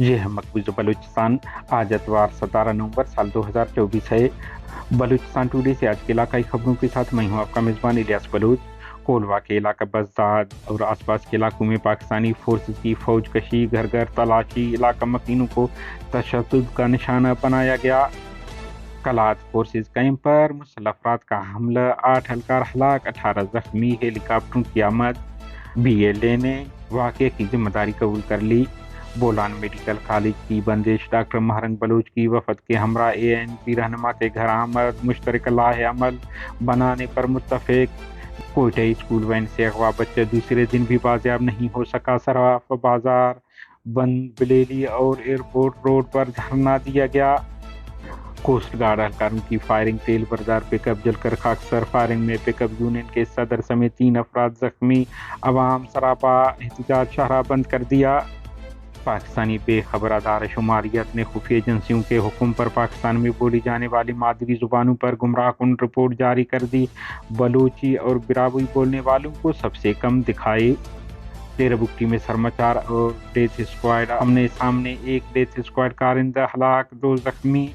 یہ ہے مقبوضہ بلوچستان۔ آج اتوار 17 نومبر سال 2024 ہے۔ بلوچستان ٹوڈے سے آج کے علاقائی خبروں کے ساتھ میں ہوں آپ کا میزبان الیاس بلوچ۔ کولوا کے علاقہ بزداد اور آس پاس کے علاقوں میں پاکستانی فورسز کی فوج کشی، گھر گھر تلاشی، علاقہ مکینوں کو تشدد کا نشانہ بنایا گیا۔ کلات فورسز کیمپ پر مسلح افراد کا حملہ، 8 اہلکار ہلاک، 18 زخمی، ہیلی کاپٹروں کی آمد۔ بی ایل اے نے واقعے کی ذمہ داری قبول کر لی۔ بولان میڈیکل کالج کی بندش، ڈاکٹر مہرنگ بلوچ کی وفد کے ہمراہ اے این پی رہنما کے گھر آمد، مشترکہ لاہ عمل بنانے پر متفق۔ کوئٹہ اسکول وین سے اغوا بچہ دوسرے دن بھی بازیاب نہیں ہو سکا، صراف بازار بند، بلیلی اور ایئرپورٹ روڈ پر دھرنا دیا گیا۔ کوسٹ گارڈ اہلکاروں کی فائرنگ، تیل بردار پک اپ جل کر خاکسار، فائرنگ میں پک اپ یونین کے صدر سمیت 3 افراد زخمی، عوام سراپا احتجاج شاہراہ بند کر دیا۔ پاکستانی بے خبر ادارہ شماریات نے خفیہ ایجنسیوں کے حکم پر پاکستان میں بولی جانے والی مادری زبانوں پر گمراہ کن رپورٹ جاری کر دی۔ بلوچی اور براوی بولنے والوں کو سب سے کم دکھائے۔ ڈیرہ بگٹی میں سرماچار اور ڈیتھ اسکواڈ آمنے سامنے، 1 ڈیتھ اسکواڈ کارندہ ہلاک، 2 زخمی۔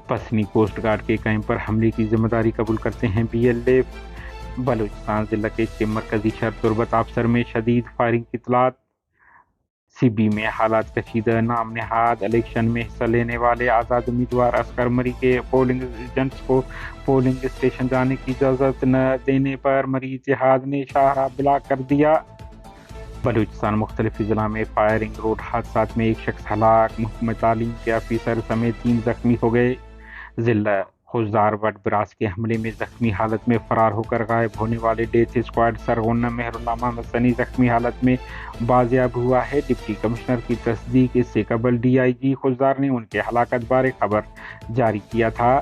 پسنی کوسٹ گارڈ کے کیمپ پر حملے کی ذمہ داری قبول کرتے ہیں بی ایل اے۔ بلوچستان ضلع کے مرکزی شہر تربت آبسر میں شدید فائرنگ کی اطلاعات۔ سی بی میں حالات کشیدہ، نام نہاد الیکشن میں حصہ لینے والے آزاد امیدوار عسکر مری کے پولنگ ایجنٹس کو پولنگ اسٹیشن جانے کی اجازت نہ دینے پر مری اتحاد نے شاہراہ بلاک کر دیا۔ بلوچستان مختلف اضلاع میں فائرنگ، روڈ حادثات میں 1 شخص ہلاک، محکمہ تعلیم کے آفیسر سمیت 3 زخمی ہو گئے۔ ضلع خوزدار وڈ براس کے حملے میں زخمی حالت میں فرار ہو کر غائب ہونے والے ڈیتھ اسکواڈ سرغنہ مہر اللہ محمد سنی زخمی حالت میں بازیاب ہوا ہے۔ ڈپٹی کمشنر کی تصدیق، اس سے قبل ڈی آئی جی خوزدار نے ان کے ہلاکت بارے خبر جاری کیا تھا۔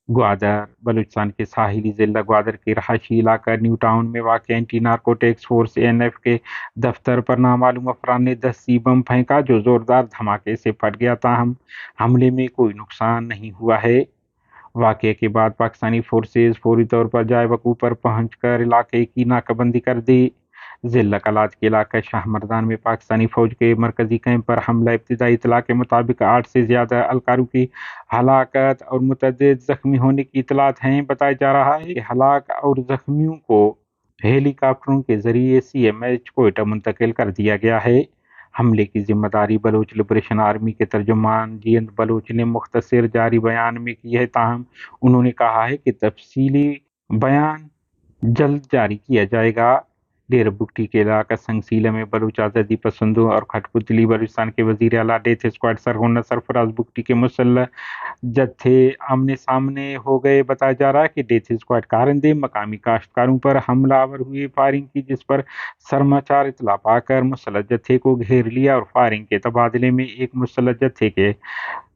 گوادر بلوچستان کے ساحلی ضلع گوادر کے رہائشی علاقہ نیو ٹاؤن میں واقع اینٹی نارکوٹکس فورس اے این ایف کے دفتر پر نامعلوم افراد نے 10 بم پھینکا، جو زوردار دھماکے سے پھٹ گیا، تاہم حملے میں کوئی نقصان نہیں ہوا ہے۔ واقعے کے بعد پاکستانی فورسز فوری طور پر جائے وقوع پر پہنچ کر علاقے کی ناکہ بندی کر دی۔ ضلع کلات کے علاقہ شاہ مردان میں پاکستانی فوج کے مرکزی کیمپ پر حملہ، ابتدائی اطلاع کے مطابق 8 سے زیادہ اہلکاروں کی ہلاکت اور متعدد زخمی ہونے کی اطلاعات ہیں۔ بتایا جا رہا ہے کہ ہلاک اور زخمیوں کو ہیلی کاپٹروں کے ذریعے سی ایم ایچ کوئٹہ منتقل کر دیا گیا ہے۔ حملے کی ذمہ داری بلوچ لبریشن آرمی کے ترجمان جینت بلوچ نے مختصر جاری بیان میں کی ہے، تاہم انہوں نے کہا ہے کہ تفصیلی بیان جلد جاری کیا جائے گا۔ ڈیرہ بگٹی کے علاقہ سنگسیلہ میں بلوچ آزادی پسندوں اور کھٹ پتلی بلوچستان کے وزیر اعلیٰ ڈیتھ اسکواڈ سرغنہ سرفراز بگٹی کے مسلح جتھے آمنے سامنے ہو گئے۔ بتایا جا رہا ہے کہ ڈیتھ اسکواڈ کارندے مقامی کاشتکاروں پر حملہ آور ہوئے، فائرنگ کی، جس پر سرماچار اطلاع پا کر مسلح جتھے کو گھیر لیا اور فائرنگ کے تبادلے میں 1 مسلح جتھے کے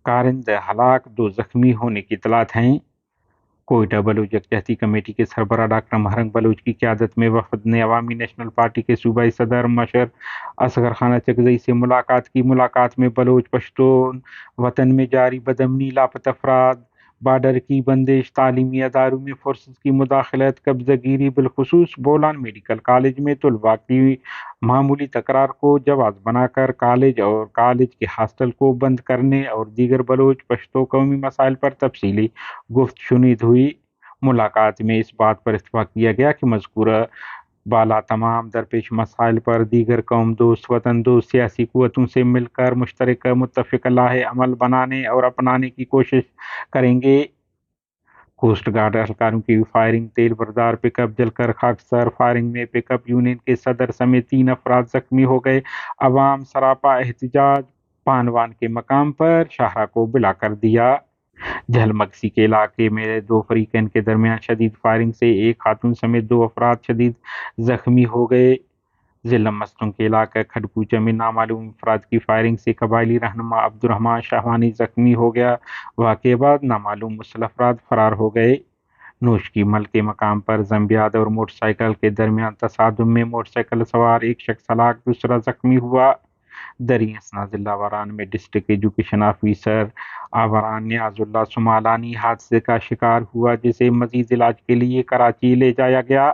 کارندہ ہلاک، 2 زخمی ہونے کی اطلاعات ہیں۔ کوئٹہ بلوچ یکجہتی کمیٹی کے سربراہ ڈاکٹر مہرنگ بلوچ کی قیادت میں وفد نے عوامی نیشنل پارٹی کے صوبائی صدر مشر اصغر خان چکزئی سے ملاقات کی۔ ملاقات میں بلوچ پشتون وطن میں جاری بدامنی، لاپتہ افراد، بارڈر کی بندش، تعلیمی اداروں میں فورسز کی مداخلت، قبضہ گیری، بالخصوص بولان میڈیکل کالج میں طلباء کی معمولی تکرار کو جواز بنا کر کالج اور کالج کے ہاسٹل کو بند کرنے اور دیگر بلوچ پشتو قومی مسائل پر تفصیلی گفت شنید ہوئی۔ ملاقات میں اس بات پر اتفاق کیا گیا کہ مذکورہ بالا تمام درپیش مسائل پر دیگر قوم دوست، وطن دوست سیاسی قوتوں سے مل کر مشترکہ متفقہ لاہ عمل بنانے اور اپنانے کی کوشش کریں گے۔ کوسٹ گارڈ اہلکاروں کی فائرنگ، تیل بردار پک اپ جل کر خاکسار، فائرنگ میں پک اپ یونین کے صدر سمیت 3 افراد زخمی ہو گئے، عوام سراپا احتجاج، پانوان کے مقام پر شاہراہ کو بلا کر دیا۔ جہل مگسی کے علاقے میں 2 فریقین کے درمیان شدید فائرنگ سے 1 خاتون سمیت 2 افراد شدید زخمی ہو گئے۔ ضلع مستونگ کے علاقہ کھڈپوچہ میں نامعلوم افراد کی فائرنگ سے قبائلی رہنما عبدالرحمان شاہوانی زخمی ہو گیا۔ واقعے بعد نامعلوم مسلح افراد فرار ہو گئے۔ نوش کی مل کے مقام پر زمبیاد اور موٹر سائیکل کے درمیان تصادم میں موٹر سائیکل سوار 1 شخص ہلاک، دوسرا زخمی ہوا۔ دریں اثنا ضلع آوران میں ڈسٹرکٹ ایجوکیشن آفیسر آوران نیاز اللہ سمالانی حادثے کا شکار ہوا، جسے مزید علاج کے لیے کراچی لے جایا گیا۔